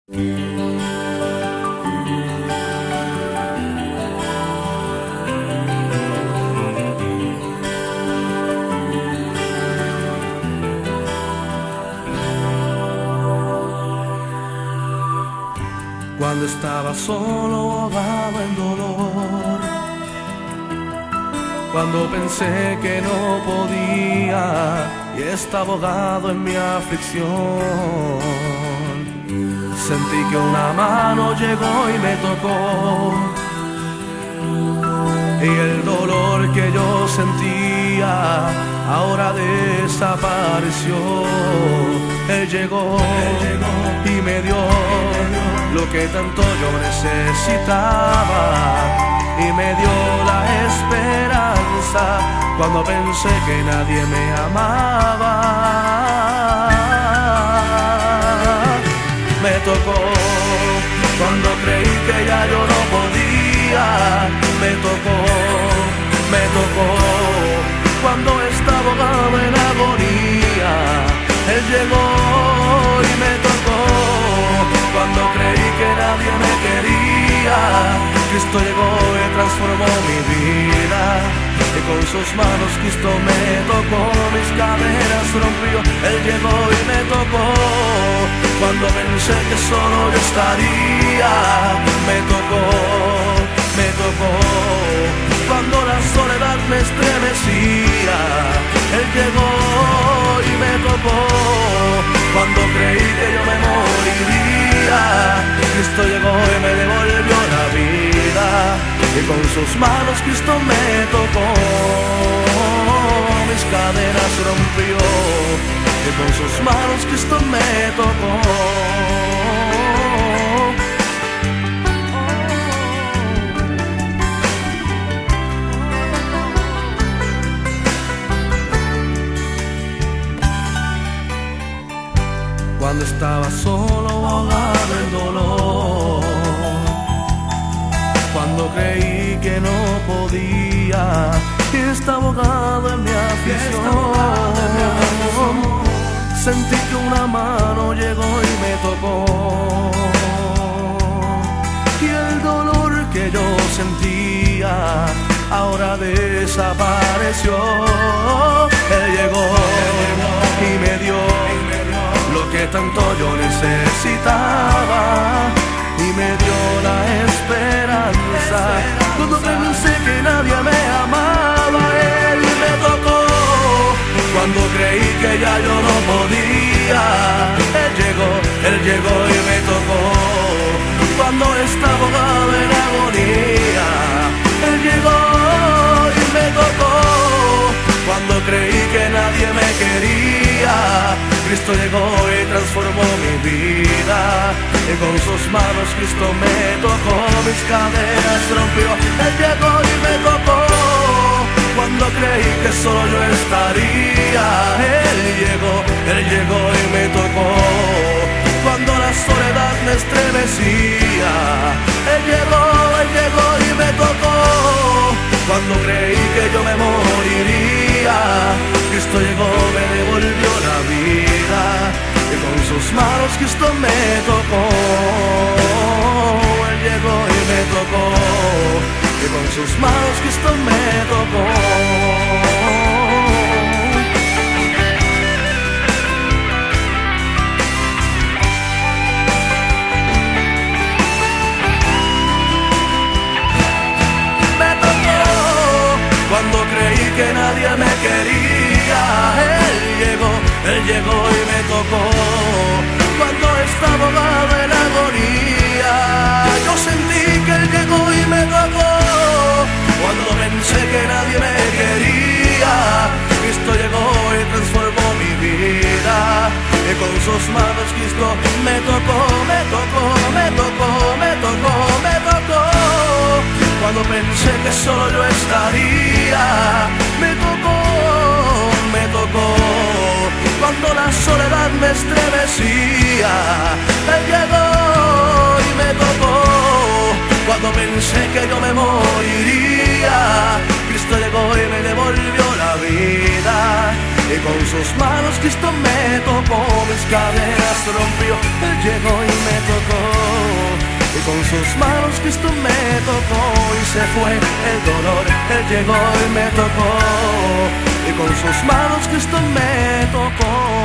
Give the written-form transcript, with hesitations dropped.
Cuando estaba solo, ahogado en dolor, cuando pensé que no podía y estaba ahogado en mi aflicción, sentí que una mano llegó y me tocó, y el dolor que yo sentía ahora desapareció. Él llegó y me dio lo que tanto yo necesitaba, y me dio la esperanza cuando pensé que nadie me amaba. Me tocó cuando creí que ya yo no podía, me tocó cuando estaba ahogado en agonía. Él llegó y me tocó cuando creí que nadie me quería. Cristo llegó y transformó mi vida, y con sus manos Cristo me tocó, mis cadenas rompió. Él llegó y me tocó cuando pensé que solo yo estaría. Me tocó cuando la soledad me estremecía. Él llegó y me tocó cuando creí que yo me moriría. Cristo llegó y me devolvió la vida, y con sus manos Cristo me tocó, mis cadenas rompió, y con sus manos Cristo me tocó. Cuando estaba solo, ahogado en dolor, cuando creí que no podía y estaba ahogado en mi aflicción, sentí que una mano llegó y me tocó, y el dolor que yo sentía ahora desapareció. Él llegó y me dio lo que tanto yo necesitaba, y me dio la esperanza cuando pensé que nadie me amaba. Él me tocó cuando creí que ya yo no podía. Él llegó y me tocó cuando estaba ahogado en agonía. Él llegó y me tocó cuando creí que nadie me quería. Cristo llegó y transformó mi vida, y con sus manos Cristo me tocó, mis cadenas rompió. Él llegó y me tocó cuando creí que solo yo estaría. Él llegó y me tocó cuando la soledad me estremecía. Él llegó y me tocó cuando creí que yo me moriría. Cristo llegó, me devolvió la vida, y con sus manos Cristo me tocó. Él llegó y me tocó, y con sus manos Cristo me tocó. Cuando creí que nadie me quería. Él llegó y me tocó cuando estaba ahogado en agonía. Yo sentí que Él llegó y me tocó cuando pensé que nadie me quería. Cristo llegó y transformó mi vida, y con sus manos Cristo me tocó. Cuando pensé que solo yo estaría, me tocó cuando la soledad me estremecía. Él llegó y me tocó cuando pensé que yo me moriría. Cristo llegó y me devolvió la vida, y con sus manos Cristo me tocó, mis cadenas rompió. Él llegó y me tocó. sus manos Cristo me tocó y se fue el dolor. Él llegó y me tocó, y con sus manos Cristo me tocó.